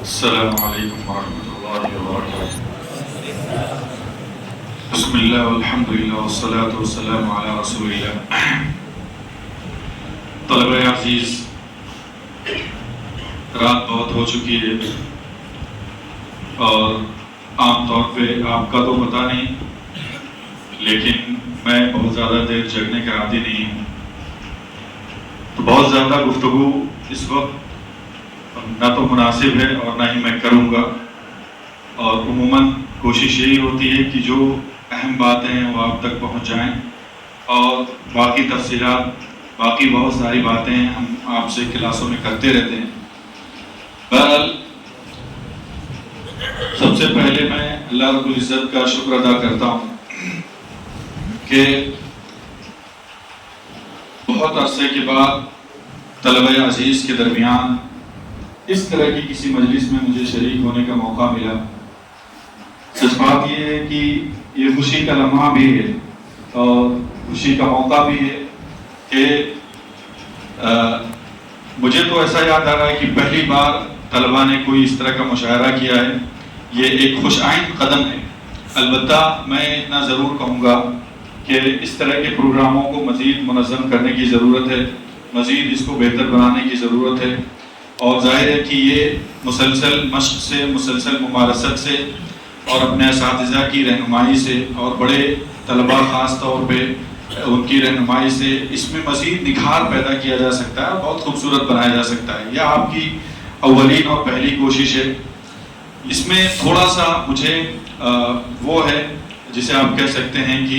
السلام علیکم ورحمۃ اللہ وبرکاتہ۔ بسم اللہ والحمد للہ والصلاة والسلام علی رسول اللہ۔ طلبہ عزیز، رات بہت ہو چکی ہے اور عام طور پہ آپ کا تو پتہ نہیں، لیکن میں بہت زیادہ دیر جگنے کا عادی نہیں ہوں، تو بہت زیادہ گفتگو اس وقت نہ تو مناسب ہے اور نہ ہی میں کروں گا، اور عموماً کوشش یہی ہوتی ہے کہ جو اہم باتیں ہیں وہ آپ تک پہنچ جائیں، اور باقی تفصیلات، باقی بہت ساری باتیں ہم آپ سے کلاسوں میں کرتے رہتے ہیں۔ بہرحال سب سے پہلے میں اللہ رب العزت کا شکر ادا کرتا ہوں کہ بہت عرصے کے بعد طلبہ عزیز کے درمیان اس طرح کی کسی مجلس میں مجھے شریک ہونے کا موقع ملا۔ سچ بات یہ ہے کہ یہ خوشی کا لمحہ بھی ہے اور خوشی کا موقع بھی ہے کہ مجھے تو ایسا یاد آ رہا ہے کہ پہلی بار طلبہ نے کوئی اس طرح کا مشاعرہ کیا ہے۔ یہ ایک خوش آئند قدم ہے۔ البتہ میں اتنا ضرور کہوں گا کہ اس طرح کے پروگراموں کو مزید منظم کرنے کی ضرورت ہے، مزید اس کو بہتر بنانے کی ضرورت ہے، اور ظاہر ہے کہ یہ مسلسل مشق سے، مسلسل ممارست سے اور اپنے اساتذہ کی رہنمائی سے اور بڑے طلباء خاص طور پہ ان کی رہنمائی سے اس میں مزید نکھار پیدا کیا جا سکتا ہے اور بہت خوبصورت بنایا جا سکتا ہے۔ یہ آپ کی اولین اور پہلی کوشش ہے۔ اس میں تھوڑا سا مجھے وہ ہے جسے آپ کہہ سکتے ہیں کہ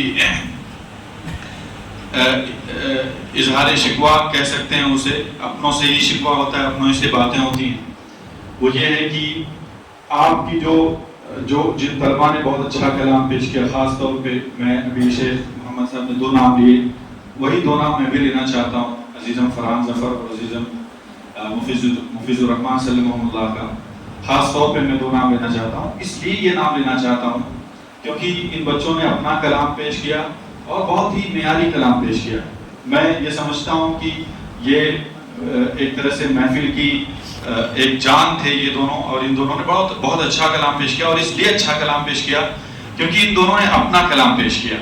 اظہار شکوہ کہہ سکتے ہیں اسے، اپنوں سے ہی شکوہ ہوتا ہے، اپنوں سے باتیں ہوتی ہیں۔ وہ یہ ہے کہ آپ کی جن طلباء نے بہت اچھا کلام پیش کیا، خاص طور پہ میں ابھی شیخ محمد صاحب نے 2 نام لیے، وہی 2 نام میں بھی لینا چاہتا ہوں، عزیزم فرحان ظفر اور عزیزم مفیض الرحمان سلم اللہ کا۔ خاص طور پہ میں 2 نام لینا چاہتا ہوں، اس لیے یہ نام لینا چاہتا ہوں کیونکہ ان بچوں نے اپنا کلام پیش کیا اور بہت ہی معیاری کلام پیش کیا۔ میں یہ سمجھتا ہوں کہ یہ ایک طرح سے محفل کی ایک جان تھے یہ دونوں، اور ان دونوں نے بہت اچھا کلام پیش کیا، اور اس لیے اچھا کلام پیش کیا کیونکہ ان دونوں نے اپنا کلام پیش کیا۔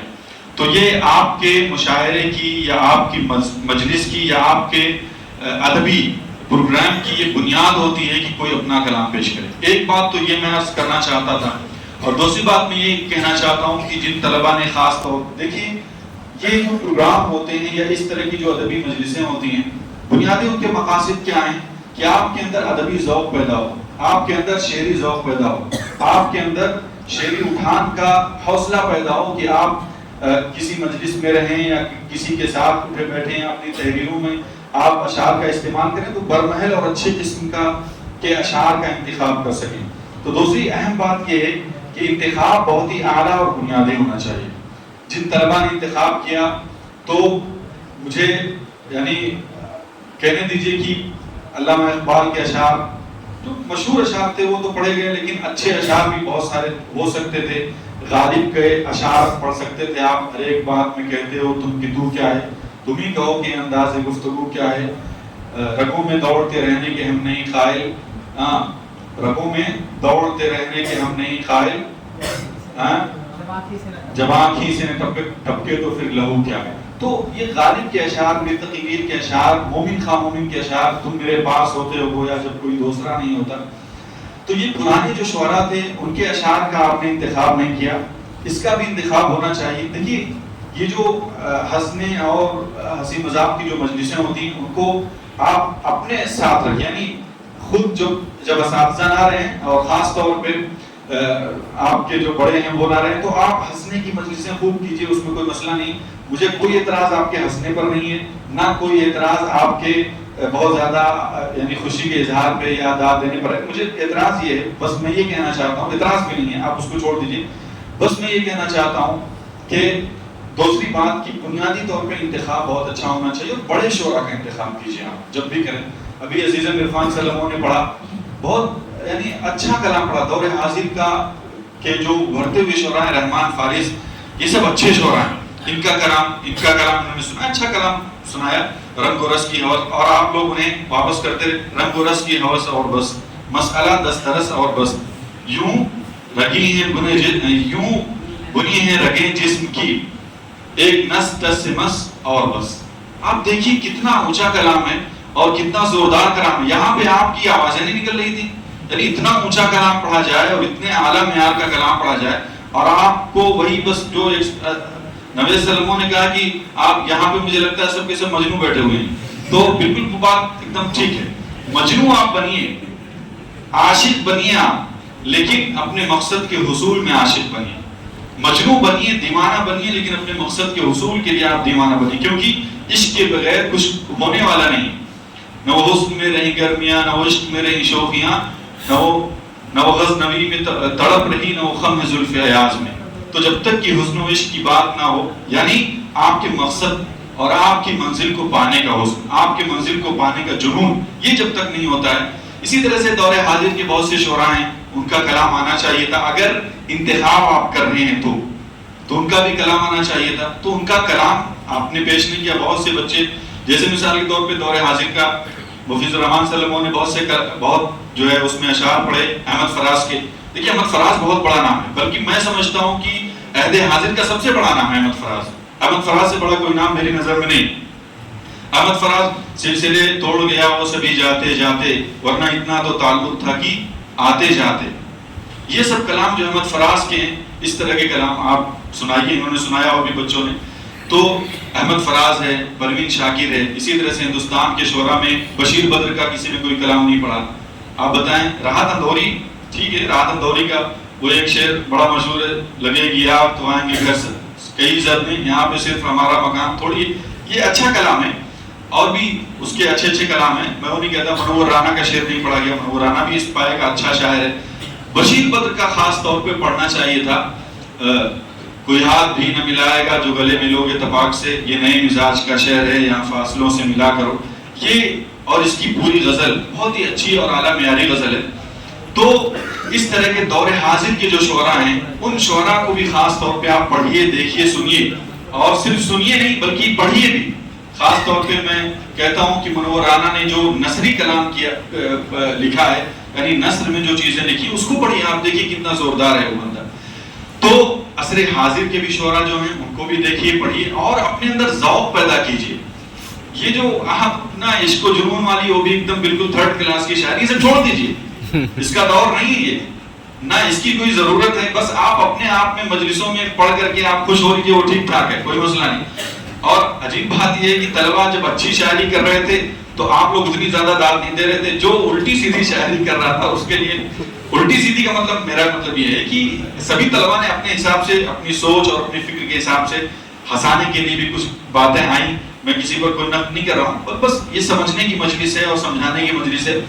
تو یہ آپ کے مشاعرے کی یا آپ کی مجلس کی یا آپ کے ادبی پروگرام کی یہ بنیاد ہوتی ہے کہ کوئی اپنا کلام پیش کرے۔ ایک بات تو یہ میں عرض کرنا چاہتا تھا، اور دوسری بات میں یہ کہنا چاہتا ہوں کہ جن طلباء نے خاص طور دیکھیں یہ جو پروگرام ہوتے ہیں یا اس طرح کی جو ادبی مجلسیں ہوتی ہیں، بنیادی ان کے مقاصد کیا ہیں کہ آپ کے اندر ادبی ذوق پیدا ہو، آپ کے اندر شعری ذوق پیدا ہو، آپ کے اندر شعری اٹھان کا حوصلہ پیدا ہو کہ آپ کسی مجلس میں رہیں یا کسی کے ساتھ اٹھے بیٹھیں، اپنی تحریروں میں آپ اشعار کا استعمال کریں تو برمحل اور اچھے قسم کے اشعار کا انتخاب کر سکیں۔ تو دوسری اہم بات یہ ہے کہ انتخاب بہت ہی اعلیٰ اور بنیادی ہونا چاہیے۔ جن طلباء نے انتخاب کیا تو مجھے یعنی کہنے دیجئے کہ علامہ اقبال کے اشعار جو مشہور اشعار تھے وہ تو پڑھے گئے، لیکن اچھے اشعار بھی بہت سارے ہو سکتے تھے۔ غالب کے اشعار پڑھ سکتے تھے آپ، ہر ایک بات میں کہتے ہو تم کی تو کیا ہے، تم ہی کہو کہ انداز گفتگو کیا ہے، رگوں میں دوڑتے رہنے کے ہم نہیں قائل، رگوں میں دوڑتے رہنے کے ہم نہیں قائل، جب آنکھی سے ٹپکے تو پھر لہو کیا ہے۔ تو یہ غالب کے اشعار، میر تقی میر کے اشعار، مومن خواہ مومن کے اشعار، تم میرے پاس ہوتے ہو گویا جب کوئی دوسرا نہیں ہوتا۔ تو یہ پرانے جو شعراء تھے ان کے اشعار کا آپ نے انتخاب نہیں کیا، اس کا بھی انتخاب ہونا چاہیے۔ دیکھیے یہ جو ہنسنے اور ہنسی مذاق کی جو مجلسیں ہوتی ہیں ان کو آپ اپنے ساتھ رکھیں، یعنی خود جب اساتذہ نہ رہیں اور خاص طور پہ آپ کے جو بڑے ہیں وہ نہ رہیں تو آپ ہنسنے کی مجلسیں خوب کیجئے، اس میں کوئی مسئلہ نہیں۔ مجھے کوئی اعتراض آپ کے ہنسنے پر نہیں ہے، نہ کوئی اعتراض آپ کے بہت زیادہ یعنی خوشی کے اظہار پہ یا داد دینے پر ہے۔ مجھے اعتراض یہ ہے، بس میں یہ کہنا چاہتا ہوں، اعتراض بھی نہیں ہے، آپ اس کو چھوڑ دیجئے، بس میں یہ کہنا چاہتا ہوں کہ دوسری بات کی بنیادی طور پہ انتخاب بہت اچھا ہونا چاہیے، اور بڑے شعراء کا انتخاب کیجئے آپ جب بھی کریں۔ ابھی عزیزم عرفان سلموں نے پڑھا، بہت یعنی اچھا کلام پڑھا، دور حاضر کا کہ جو ابھرتے ہوئے شعراء ہیں، رحمان فارس، یہ سب اچھے شعراء ہیں۔ ان کا کلام انہوں نے سنا، اچھا کلام سنایا، رنگ و رس کی حوث، اور آپ لوگ انہیں واپس کرتے رنگ و رس کی حوث اور بس مسئلہ دسترس اور بس، یوں بنی ہیں رگیں جسم کی، ایک نس ٹس سے مس اور بس. آپ دیکھیے کتنا اونچا کلام ہے اور کتنا زوردار کلام ہے. یہاں پہ آپ کی آوازیں نہیں نکل رہی تھی. یعنی اتنا اونچا کلام پڑھا جائے اور اتنے اعلیٰ معیار کا کلام پڑھا جائے، اور آپ کو وہی بس جو نبی سلموں نے کہا کہ آپ یہاں پہ مجھے لگتا ہے سب کے سب مجنو بیٹھے ہوئے ہیں. تو بالکل وہ بات ایک دم ٹھیک ہے. مجنو آپ بنیے، عاشق بنیے آپ، لیکن اپنے مقصد کے حصول میں عاشق بنیے. مجنو بنیے، دیوانہ بنیے، لیکن اپنے مقصد کے حصول کے لیے آپ دیوانہ بنیے، کیونکہ عشق کے بغیر کچھ ہونے والا نہیں. نہ وہ حسن میں رہی گرمیاں، نہ وہ عشق میں رہی شوخیاں، نہ وہ غزنوی میں تڑپ رہی، نہ وہ خم زلف ایاز میں. تو جب تک کہ حسن و عشق کی بات نہ ہو، یعنی آپ کے مقصد اور آپ کی منزل کو پانے کا حسن، آپ کے منزل کو پانے کا جنون، یہ جب تک نہیں ہوتا ہے. اسی طرح سے دور حاضر کے بہت سے شعراء ہیں، ان کا کلام آنا چاہیے تھا. اگر انتخاب آپ کر رہے ہیں تو ان کا بھی کلام آنا چاہیے تھا. تو ان کا کلام آپ نے پیش نہیں کیا. بہت سے بچے، جیسے مثال کے طور پہ دور حاضر کا مفیض الرحمان صلی اللہ علیہ وسلم نے بہت جو ہے اس میں اشعار پڑھے احمد فراز کے. دیکھیے احمد فراز بہت بڑا نام ہے، بلکہ میں سمجھتا ہوں کہ عہد حاضر کا سب سے بڑا نام ہے احمد فراز. احمد فراز سے بڑا کوئی نام میری نظر میں نہیں. احمد فراز سلسلے توڑ گیا وہ سبھی جاتے جاتے، ورنہ اتنا تو تعلق تھا کہ آتے جاتے. یہ سب کلام جو احمد فراز کے ہیں، اس طرح کے کلام آپ سنائیے. انہوں نے سنایا اور بھی بچوں نے. تو احمد فراز ہے، پروین شاکر ہے. اسی طرح سے ہندوستان کے شعراء میں بشیر بدر کا کسی نے کوئی کلام نہیں پڑھا. آپ بتائیں. راحت اندوری، ٹھیک ہے، راحت اندوری کا وہ ایک شعر بڑا مشہور ہے، لگے گی آپ تو آئیں گے گھر سے کئی زد میں، یہاں پہ صرف ہمارا مکان. تھوڑی یہ اچھا کلام ہے، اور بھی اس کے اچھے اچھے کلام ہیں. میں وہ نہیں کہتا منور رانا کا شعر نہیں پڑھا گیا، منور رانا بھی اس پائے کا اچھا شاعر ہے. بشیر بدر کا خاص طور پہ پڑھنا چاہیے تھا. کوئی ہاتھ بھی نہ ملائے گا جو گلے ملو گے تپاک سے، یہ نئے مزاج کا شعر ہے، یہاں فاصلوں سے ملا کرو. یہ اور اس کی پوری غزل بہت ہی اچھی اور اعلیٰ معیاری غزل ہے. تو اس طرح کے دور حاضر کے جو شعراء ہیں، ان شعراء کو بھی خاص طور پہ آپ پڑھیے، دیکھیے، سنیے. اور صرف سنیے نہیں بلکہ پڑھیے بھی. خاص طور پہ میں کہتا ہوں کہ منور رانا نے جو نثری کلام کیا لکھا ہے، یعنی نثر میں جو چیزیں لکھی اس کو پڑھیے. آپ دیکھیے کتنا زوردار ہے وہ بندہ. تو عصر حاضر کے بھی شعراء جو ہیں ان کو بھی دیکھیے، پڑھیے، اور اپنے اندر ذوق پیدا کیجیے. یہ جو آپ اپنا عشق و جنون والی وہ بھی ایک دم بالکل تھرڈ کلاس کی شاعری سے چھوڑ دیجیے. اس کا دور نہیں ہے یہ، نہ اس کی کوئی ضرورت ہے. بس آپ اپنے آپ میں مجلسوں میں پڑھ کر کے آپ خوش ہو لیجیے، وہ ٹھیک ٹھاک ہے، کوئی مسئلہ نہیں. اور عجیب بات یہ ہے کہ طلبہ جب اچھی شاعری کر رہے تھے تو آپ لوگ اتنی زیادہ داد نہیں دے رہے تھے. جو الٹی سیدھی شاعری کر رہا تھا اس کے لیے، الٹی سیدھی کا مطلب، میرا مطلب یہ ہے کہ سبھی طلبہ نے اپنے حساب سے، اپنی سوچ اور اپنی فکر کے حساب سے ہنسانے کے لیے بھی کچھ باتیں آئیں. میں کسی پر کوئی نقد نہیں کر رہا ہوں، بس یہ سمجھنے کی مجلس ہے اور سمجھانے کی مجلس ہے.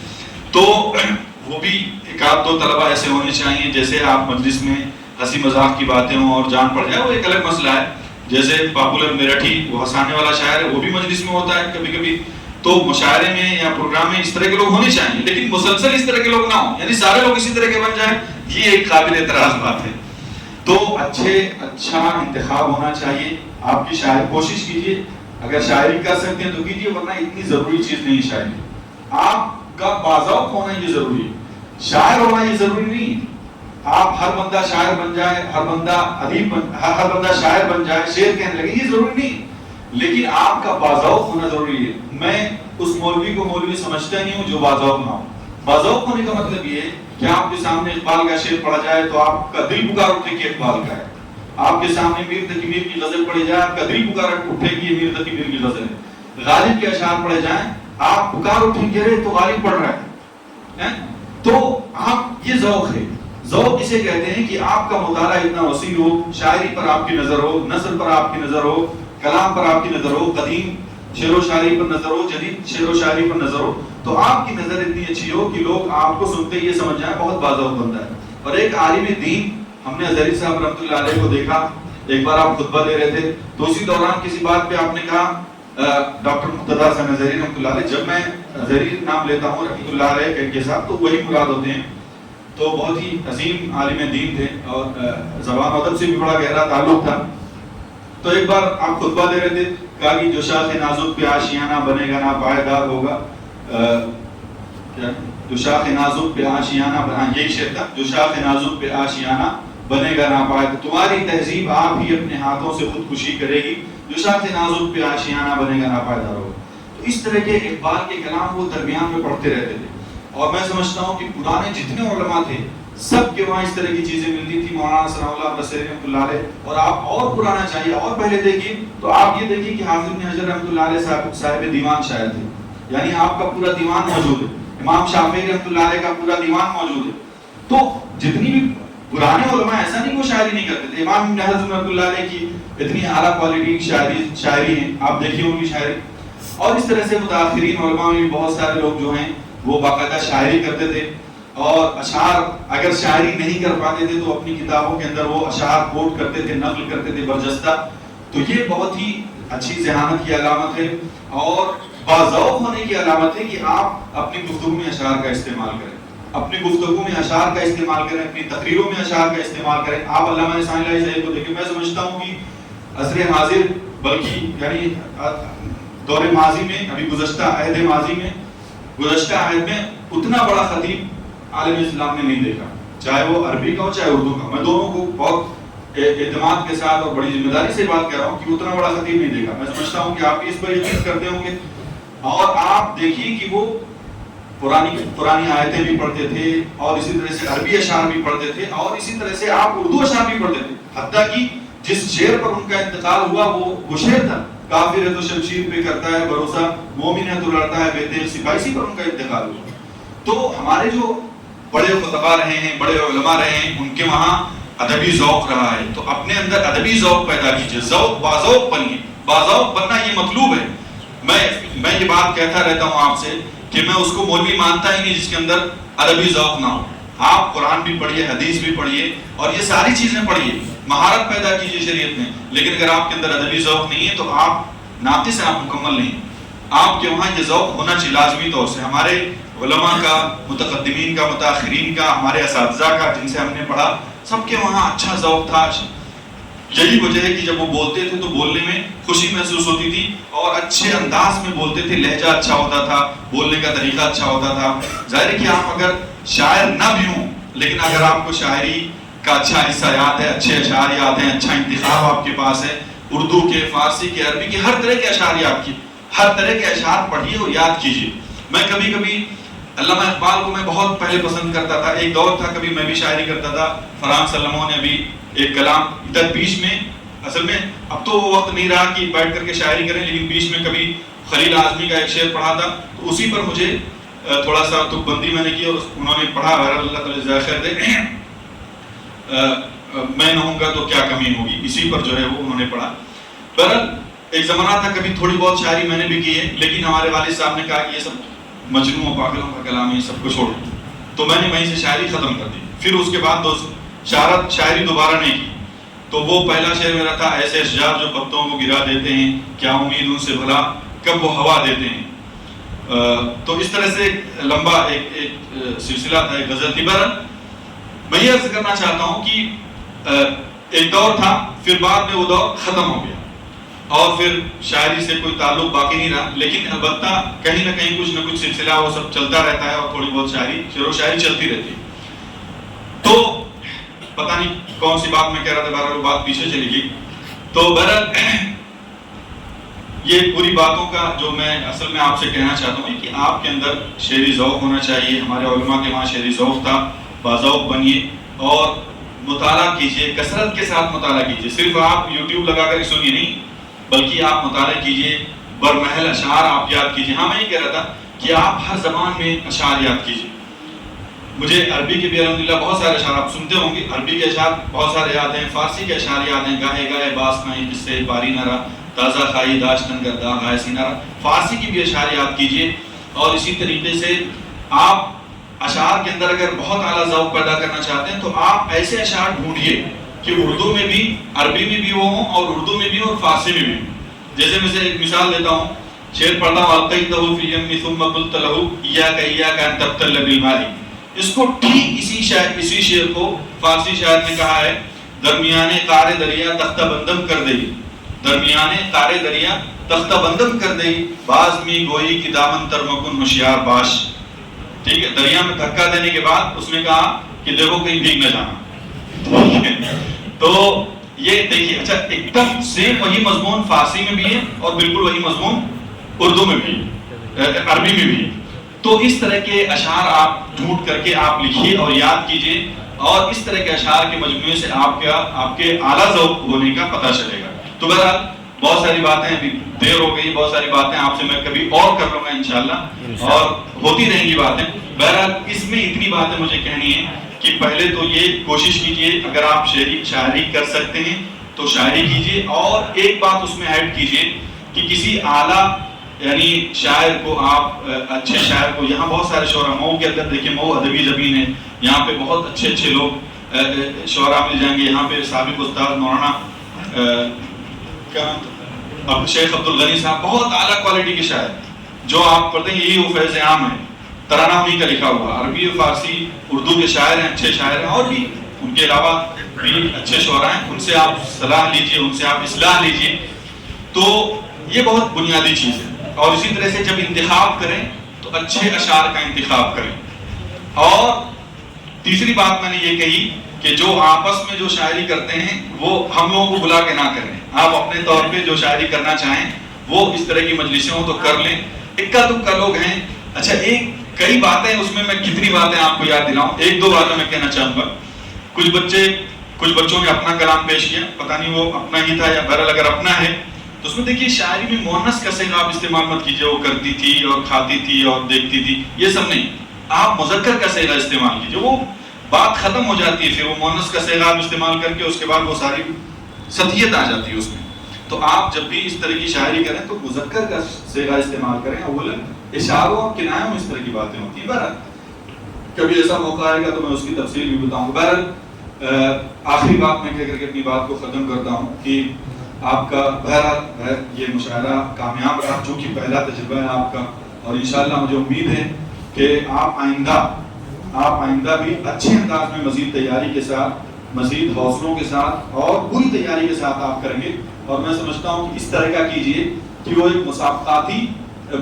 تو وہ بھی ایک آدھ دو طلبہ ایسے ہونے چاہیے جیسے آپ مجلس میں ہنسی مذاق کی باتیں ہوں اور جان پڑ جائے، وہ ایک الگ مسئلہ ہے. جیسے پاپولر میرٹھی، وہ ہنسانے والا شاعر ہے، وہ بھی مجلس میں ہوتا ہے کبھی کبھی. تو مشاعرے میں یا پروگرام میں اس طرح کے لوگ ہونے چاہیے، لیکن مسلسل اس طرح کے لوگ نہ ہوں، یعنی سارے لوگ اسی طرح کے بن جائیں. یہ ایک قابل اعتراض بات ہے. تو اچھا انتخاب ہونا چاہیے. آپ کی شاعری کوشش کیجیے، اگر شاعری کر سکتے ہیں تو کیجیے، ورنہ اتنی ضروری چیز نہیں شاعری. آپ کا باذوق ہونا یہ ضروری ہے، شاعر ہونا یہ ضروری نہیں ہے. آپ ہر بندہ شاعر بن جائے، ہر بندہ ادیب ہر بندہ شاعر بن جائے، شعر کہنے لگے، یہ ضروری نہیں. لیکن آپ کا باذوق ہونا ضروری ہے. میں اس مولوی کو مولوی سمجھتا نہیں ہوں جو باذوق نہ ہو. باذوق ہونے کا مطلب یہ ہے کہ آپ کے سامنے اقبال کا شعر پڑھا جائے تو آپ کا دل پکار اٹھے کہ اقبال کا ہے. آپ کے سامنے میر تقی میر کی غزل پڑھی جائے، آپ کا دل پکار اٹھے کہ یہ میر تقی میر کی غزل ہے. غالب کے اشعار پڑھے جائیں، آپ پکار اٹھیں کہ تو غالب پڑھ رہا ہے. تو آپ، یہ ذوق ہے. ذوق اسے کہتے ہیں کہ آپ کا مطالعہ اتنا وسیع ہو، شاعری پر آپ کی نظر ہو، نثر پر آپ کی نظر ہو، کلام پر آپ کی نظر ہو، قدیم شعر و شاعری پر نظر ہو، جدید شعر و شاعری پر نظر ہو. تو آپ کی نظر اتنی اچھی ہو کہ لوگ آپ کو سنتے یہ سمجھ جائیں بہت باذوق بندہ ہے. اور ایک عالم دین، ہم نے اظہری صاحب رحمۃ اللہ علیہ کو دیکھا، ایک بار آپ خطبہ دے رہے تھے تو اسی دوران کسی بات پہ آپ نے کہا ڈاکٹر مقتدی حسن اظہری رحمۃ اللہ علیہ. جب میں اظہری نام لیتا ہوں رحمۃ اللہ علیہ کے ساتھ تو وہی مراد ہوتے ہیں. تو بہت ہی عظیم عالم دین تھے اور زبان و ادب سے بھی بڑا گہرا تعلق تھا. تو ایک بار آپ خطبہ دے رہے تھے، کہا کہ جو شاخ نازک پہ آشیانہ بنے گا نا پائیدار ہوگا. جو شاخ نازک پہ آشیانہ بنا، یہی شعر تھا، جو شاخ نازک پہ آشیانہ بنے گا ناپائد، تمہاری تہذیب آپ ہی اپنے ہاتھوں سے خودکشی کرے گی، جو شاخ نازک پہ آشیانہ بنے گا ناپائیدار ہوگا۔ تو اس طرح کے اقبال کے کلام وہ درمیان میں پڑھتے رہتے تھے، اور میں سمجھتا ہوں کہ پرانے جتنے علماء تھے سب کے وہاں اس طرح کی چیزیں ملتی تھی، مولانا ثناء اللہ بصری رحمۃ اللہ علیہ، اور آپ اور پرانا چاہیے اور پہلے دیکھیے تو آپ یہ دیکھیے کہ حافظ بن حجر رحمۃ اللہ علیہ صاحب دیوان شاعر تھے، یعنی آپ کا پورا دیوان موجود ہے، امام شافعی رحمۃ اللہ علیہ کا پورا دیوان موجود ہے۔ تو جتنی بھی پرانے علماء ایسا نہیں وہ شاعری نہیں کرتے تھے، امام ابن حزم رحمۃ اللہ علیہ کی اتنی اعلیٰ کوالٹی کی شاعری ہیں، آپ دیکھیے ان کی شاعری، اور اس طرح سے متاخرین علماء میں بھی بہت سارے لوگ جو ہیں وہ باقاعدہ شاعری کرتے تھے، اور اشعار اگر شاعری نہیں کر پاتے تھے تو اپنی کتابوں کے اندر وہ اشعار کوٹ کرتے تھے، نقل کرتے تھے برجستہ۔ تو یہ بہت ہی اچھی ذہانت کی علامت ہے اور باذوق ہونے کی علامت ہے کہ آپ اپنی گفتگو میں اشعار کا استعمال کریں، اپنی گفتگو میں اشعار کا استعمال کریں، اپنی تقریروں میں اشعار کا استعمال کریں۔ آپ علامہ ثانی علیہ صاحب کو دیکھیں، میں سمجھتا ہوں کہ عصر حاضر بلکہ یعنی دور ماضی میں، ابھی گزشتہ عہد ماضی میں، گزشتہ عہد میں اتنا بڑا خطیب عالم اسلام نے نہیں دیکھا، چاہے وہ عربی کا ہو چاہے اردو کا۔ میں دونوں کو بہت اعتماد کے ساتھ اور بڑی ذمہ داری سے بات کر رہا ہوں کہ اتنا بڑا خطیب نہیں دیکھا۔ میں سمجھتا ہوں کہ آپ اس پر یقین کرتے ہوں گے، اور آپ دیکھیے کہ وہ پرانی آیتیں بھی پڑھتے تھے، اور اسی طرح سے عربی اشعار بھی پڑھتے تھے، اور اسی طرح سے آپ اردو اشعار بھی پڑھتے تھے، حتیٰ کہ جس شعر پر ان کا انتقال ہوا وہ شعر تھا، کافر ہے تو شمشیر پہ کرتا ہے بھروسہ، مومن ہے تو لڑتا ہے بے تیغ سپاہی، اسی پر ان کا انتقال ہوا۔ تو ہمارے جو بڑے خطباء رہے ہیں، بڑے علماء رہے ہیں، ان کے وہاں ادبی ذوق رہا ہے، تو اپنے اندر ادبی ذوق پیدا کیجئے، باذوق بنیے۔ باذوق بننا یہ مطلوب ہے۔ میں یہ بات کہتا رہتا ہوں آپ سے کہ میں اس کو مولوی مانتا ہی نہیں جس کے اندر ادبی ذوق نہ ہو۔ آپ قرآن بھی پڑھیے، حدیث بھی پڑھیے، اور یہ ساری چیزیں پڑھیے، مہارت پیدا کیجیے شریعت میں، لیکن اگر آپ کے اندر ادبی ذوق نہیں ہے تو آپ ناقص ہیں، آپ مکمل نہیں ہیں۔ آپ کے وہاں یہ ذوق ہونا چاہیے لازمی طور سے۔ ہمارے علماء کا، متقدمین کا، متاخرین کا، ہمارے اساتذہ کا جن سے ہم نے پڑھا، سب کے وہاں اچھا ذوق تھا۔ یہی وجہ ہے کہ جب وہ بولتے تھے تو بولنے میں خوشی محسوس ہوتی تھی، اور اچھے انداز میں بولتے تھے، لہجہ اچھا ہوتا تھا، بولنے کا طریقہ اچھا ہوتا تھا۔ ظاہر ہے کہ آپ اگر شاعر نہ بھی ہوں، لیکن اگر آپ کو شاعری کا اچھا حصہ یاد ہے، اچھے اشعار یاد ہیں، اچھا انتخاب آپ کے پاس ہے، اردو کے، فارسی کے، عربی کے، ہر طرح کے اشعار یاد کیے، ہر طرح کے اشعار پڑھیے اور یاد کیجیے۔ میں کبھی کبھی علامہ اقبال کو میں بہت پہلے پسند کرتا تھا، ایک دور تھا کبھی میں بھی شاعری کرتا تھا۔ فرحان سلموں نے ابھی ایک کلام ادھر بیچ میں، اصل میں اب تو وہ وقت نہیں رہا کہ بیٹھ کر کے شاعری کریں، لیکن بیچ میں کبھی خلیل اعظمی کا ایک شعر پڑھا تھا، تو اسی پر مجھے تھوڑا سا تک بندی میں نے کی، اور انہوں نے پڑھا، اللہ تعالیٰ جزائے خیر دے، میں نہ ہوں گا تو کیا کمی ہوگی، اسی پر جو ہے وہ انہوں نے پڑھا۔ بہرحال ایک زمانہ تھا کبھی تھوڑی بہت شاعری میں نے بھی کی ہے، لیکن ہمارے والد صاحب نے کہا کہ یہ سب مجنون و پاگلوں کا کلام ہے، یہ سب کو چھوڑ دو، تو میں نے وہیں سے شاعری ختم کر دی۔ پھر اس کے بعد شاعری دوبارہ نہیں کی، تو وہ پہلا شعر میرا تھا، ایسے اشجار جو پتوں کو گرا دیتے ہیں، کیا امید ان سے بھلا کب وہ ہوا دیتے ہیں۔ تو اس طرح سے لمبا ایک سلسلہ تھا، ایک غزل تھی۔ بہرحال میں یہ عرض کرنا چاہتا ہوں کہ ایک دور تھا، پھر بعد میں وہ دور ختم ہو گیا، اور پھر شاعری سے کوئی تعلق باقی نہیں رہا، لیکن البتہ کہیں نہ کہیں کچھ نہ کچھ سلسلہ وہ سب چلتا رہتا ہے، اور تھوڑی بہت شعر و شاعری چلتی رہتی ہے۔ تو پتہ نہیں کون سی بات میں کہہ رہا تھا، بہرحال وہ بات پیچھے چلی گئی۔ تو بہرحال یہ پوری باتوں کا جو میں اصل میں آپ سے کہنا چاہتا ہوں کہ آپ کے اندر شعری ذوق ہونا چاہیے۔ ہمارے علماء کے وہاں شعری ذوق تھا، باذوق بنیے اور مطالعہ کیجیے، کثرت کے ساتھ مطالعہ کیجیے۔ صرف آپ یوٹیوب لگا کر سنیے نہیں، بلکہ آپ مطالعہ کیجیے، برمحل اشعار آپ یاد کیجیے۔ ہاں میں یہ کہہ رہا تھا کہ آپ ہر زبان میں اشعار یاد کیجیے۔ مجھے عربی کے بھی الحمدللہ بہت سارے اشعار آپ سنتے ہوں گے، عربی کے اشعار بہت سارے یاد ہیں، فارسی کے اشعار یاد ہیں، گاہے گاہے باس کہیں جس سے باری نہ رہا، تازہ خائی داشتن گردہ گائے سینہ رہا۔ فارسی کی بھی اشعار یاد کیجیے، اور اسی طریقے سے آپ اشعار کے اندر اگر بہت اعلیٰ ذوق پیدا کرنا چاہتے ہیں تو آپ ایسے اشعار ڈھونڈیے کہ اردو میں بھی، عربی میں بھی وہ ہوں، اور اردو میں بھی اور فارسی میں بھی ہوں۔ جیسے میں سے ایک مثال دیتا ہوں، شعر پڑھتا ہوں، القیتہ فی الیم ثم قلت لہ ایاک ایاک ان تبتل بالماء۔ اس کو ٹھیک اسی شعر کو فارسی شاعر نے کہا ہے، درمیانے قعر دریا تختہ بندم کر دئی، درمیانے قعر دریا تختہ بندم کر دئی، باز می گوئی کہ دامن تر مکن ہوشیار باش۔ ٹھیک ہے, دریا میں دھکا دینے کے بعد اس نے کہا کہ دیکھو کہیں بھیگ نہ جانا. تو یہ دیکھیے, اچھا ایک دم سیم وہی مضمون فارسی میں بھی ہے اور بالکل وہی مضمون اردو میں بھی, عربی میں بھی. تو اس طرح کے اشعار آپ ڈھونڈ کر کے آپ لکھیے اور یاد کیجئے, اور اس طرح کے اشعار کے مجموعے سے آپ کے اعلیٰ ذوق ہونے کا پتہ چلے گا. تو بہرحال بہت ساری باتیں, ابھی دیر ہو گئی, بہت ساری باتیں آپ سے میں کبھی اور کر لوں گا انشاءاللہ, اور ہوتی رہیں گی باتیں. بہرحال اس میں اتنی باتیں مجھے کہنی ہے کہ پہلے تو یہ کوشش کیجئے, اگر آپ شاعری کر سکتے ہیں تو شاعری کیجئے, اور ایک بات اس میں ایڈ کیجئے کہ کسی اعلیٰ یعنی شاعر کو, آپ اچھے شاعر کو, یہاں بہت سارے شعراء, مئو کے اندر دیکھیں, مئو ادبی زمین ہے, یہاں پہ بہت اچھے اچھے لوگ شعراء مل جائیں گے. یہاں پہ سابق استاد مولانا شیخ عبد الغنی صاحب بہت اعلیٰ کوالٹی کے شاعر, جو آپ پڑھتے ہیں یہی وہ فیض عام ہے, ترانہ انہیں کا لکھا ہوا. عربی و فارسی اردو کے شاعر ہیں, اچھے شاعر ہیں, اور بھی ان کے علاوہ بھی اچھے شعراء ہیں. ان سے آپ صلاح لیجئے, ان سے آپ اصلاح لیجئے. تو یہ بہت بنیادی چیز ہے. اور اسی طرح سے جب انتخاب کریں تو اچھے اشعار کا انتخاب کریں. اور تیسری بات میں نے یہ کہی کہ جو آپس میں جو شاعری کرتے ہیں وہ ہم لوگوں کو بلا کے نہ کریں. آپ اپنے طور پہ جو شاعری کرنا چاہیں وہ اس طرح کی مجلسیں ہوں تو کر لیں. اکا دکا لوگ ہیں. اچھا کئی باتیں, اس میں کتنی باتیں آپ کو یاد دلاؤں. ایک دو باتیں میں کہنا چاہوں گا. کچھ بچوں نے اپنا کلام پیش کیا, پتہ نہیں وہ اپنا ہی تھا یا بہرحال اگر اپنا ہے تو اس میں دیکھیے شاعری میں مؤنث کا صیغہ آپ استعمال مت کیجیے. وہ کرتی تھی اور کھاتی تھی اور دیکھتی تھی, یہ سب نہیں. آپ مذکر کا صیغہ استعمال کیجیے. وہ بات ختم ہو جاتی ہے, پھر وہ مؤنث کا صیغہ آپ استعمال کر کے اس کے بعد وہ ساری سطحیت آ جاتی ہے اس میں. تو آپ جب بھی اس طرح کی شاعری کریں تو مذکر کا صیغہ استعمال کریں. اولاً اشاروں اور کنایوں میں اس طرح کی باتیں ہوتی ہیں. بہرحال کبھی ایسا موقع آئے گا تو میں اس کی تفصیل بھی بتاؤں گا. بہرحال آخری بات میں کہہ کر کے اپنی بات کو ختم کرتا ہوں کہ آپ کا بہرحال یہ مشاعرہ کامیاب رہا, جو کہ پہلا تجربہ ہے آپ کا, اور انشاءاللہ مجھے امید ہے کہ آپ آئندہ بھی اچھے انداز میں مزید تیاری کے ساتھ, مزید حوصلوں کے ساتھ اور پوری تیاری کے ساتھ آپ کریں گے. اور میں سمجھتا ہوں کہ اس طرح کا کیجئے کہ وہ ایک مسابقاتی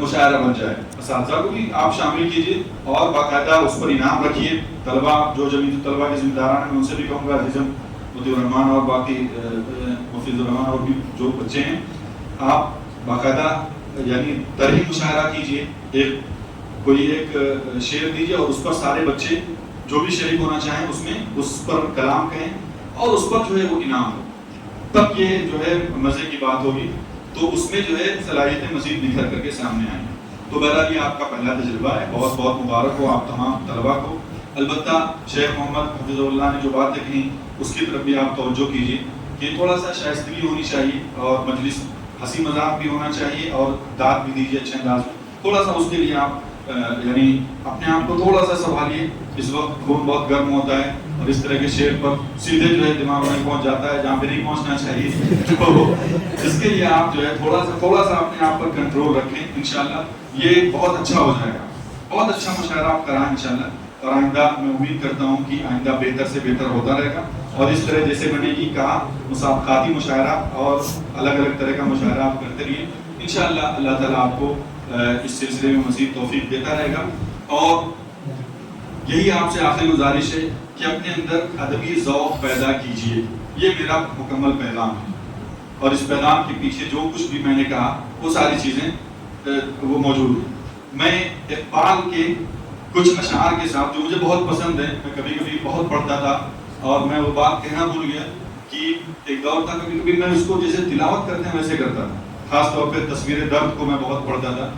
مشاعرہ بن جائے. اساتذہ کو بھی آپ شامل کیجئے اور باقاعدہ اس پر انعام رکھیے. طلبہ جو جمعیت طلبہ کے ذمہ داران ہیں میں ان سے بھی کہوں گا, عزیزم مفتی الرحمان اور باقی مفید الرحمان اور بھی جو بچے ہیں, آپ باقاعدہ یعنی طرحی مشاعرہ کیجئے. کوئی ایک شعر دیجئے اور اس پر سارے بچے جو بھی شریک ہونا چاہیں اس میں اس پر کلام کہیں اور اس پر جو ہے وہ انعام ہو. تب یہ جو ہے مزے کی بات ہوگی. تو اس میں جو ہے صلاحیتیں مزید نکھر کر کے سامنے آئیں. تو بہرحال یہ آپ کا پہلا تجربہ ہے. بہت بہت مبارک ہو آپ تمام طلباء کو. البتہ شیخ محمد حفظ اللہ نے جو باتیں کہیں اس کی طرف بھی آپ توجہ کیجیے کہ تھوڑا سا شائستگی ہونی چاہیے اور مجلس ہنسی مذاق بھی ہونا چاہیے اور داد بھی دیجیے اچھے انداز میں. تھوڑا سا اس کے لیے آپ یعنی اپنے آپ کو تھوڑا سا سنبھالیے. اس وقت خون بہت گرم ہوتا ہے اور اس طرح کے شعر پر سیدھے جو ہے دماغ میں پہنچ جاتا ہے جہاں پہ نہیں پہنچنا چاہیے. تو اس کے لیے آپ جو ہے تھوڑا سا اپنے آپ پر کنٹرول رکھیں. انشاءاللہ یہ بہت اچھا ہو جائے گا. بہت اچھا مشاعرہ آپ کرائیں انشاءاللہ. اور آئندہ میں امید کرتا ہوں کہ آئندہ بہتر سے بہتر ہوتا رہے گا. اور اس طرح جیسے میں نے یہ کہا مسابقاتی مشاعرہ اور الگ الگ طرح کا مشاعرہ آپ کرتے رہیے. انشاءاللہ اللہ تعالیٰ آپ کو اس سلسلے میں مزید توفیق دیتا رہے گا. اور یہی آپ سے آخری گزارش ہے کہ اپنے اندر ادبی ذوق پیدا کیجیے. یہ میرا مکمل پیغام ہے. اور اس پیغام کے پیچھے جو کچھ بھی میں نے کہا وہ ساری چیزیں وہ موجود ہیں. میں اقبال کے کچھ اشعار کے ساتھ جو مجھے بہت پسند ہیں, میں کبھی کبھی بہت پڑھتا تھا اور میں وہ بات کہنا بھول گیا کہ ایک دور تھا کبھی کبھی میں اس کو جیسے تلاوت کرتے ہیں ویسے کرتا تھا. خاص طور پہ تصویر درد کو میں بہت پڑھتا تھا.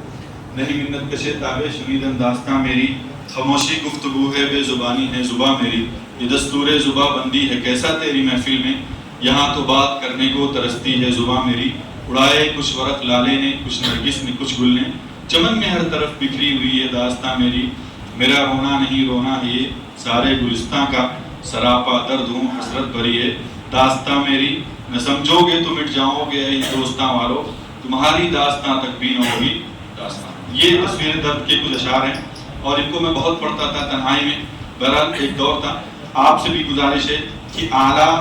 نہیں منت کشے تابے شنیدن داستان میری, خاموشی گفتگو ہے بے زبانی ہے زباں میری, یہ دستور زباں بندی ہے کیسا تیری محفل میں, یہاں تو بات کرنے کو ترستی ہے زباں میری. اڑائے کچھ ورق لالے نے کچھ نرگس نے کچھ گل نے, چمن میں ہر طرف بکھری ہوئی ہے داستان میری. میرا رونا نہیں رونا ہے یہ سارے گلستاں کا, سراپا درد ہوں حسرت بھری ہے داستان میری. نہ سمجھو گے تو مٹ جاؤ گے اے دوستاں والو, تمہاری داستاں تک بھی نہ ہوگی داستان. یہ تصویر درد کے کچھ اشعار ہیں اور ان کو میں بہت پڑھتا تھا تنہائی میں. بہرحال ایک دور تھا. آپ سے بھی گزارش ہے کہ اعلیٰ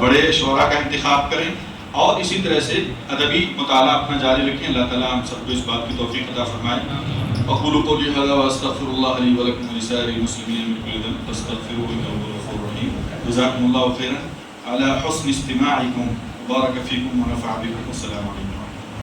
بڑے شعراء کا انتخاب کریں اور اسی طرح سے ادبی مطالعہ اپنا جاری رکھیں. اللہ تعالیٰ ہم سب کو اس بات کی توفیق عطا فرمائے. اقول قولی هذا واستغفر الله لي ولكم ولسائر المسلمين من كل ذنب فاستغفروه انه هو الغفور الرحيم. جزاكم الله خيرا على حسن استماعكم، بارك فيكم ونفع بكم، والسلام عليكم.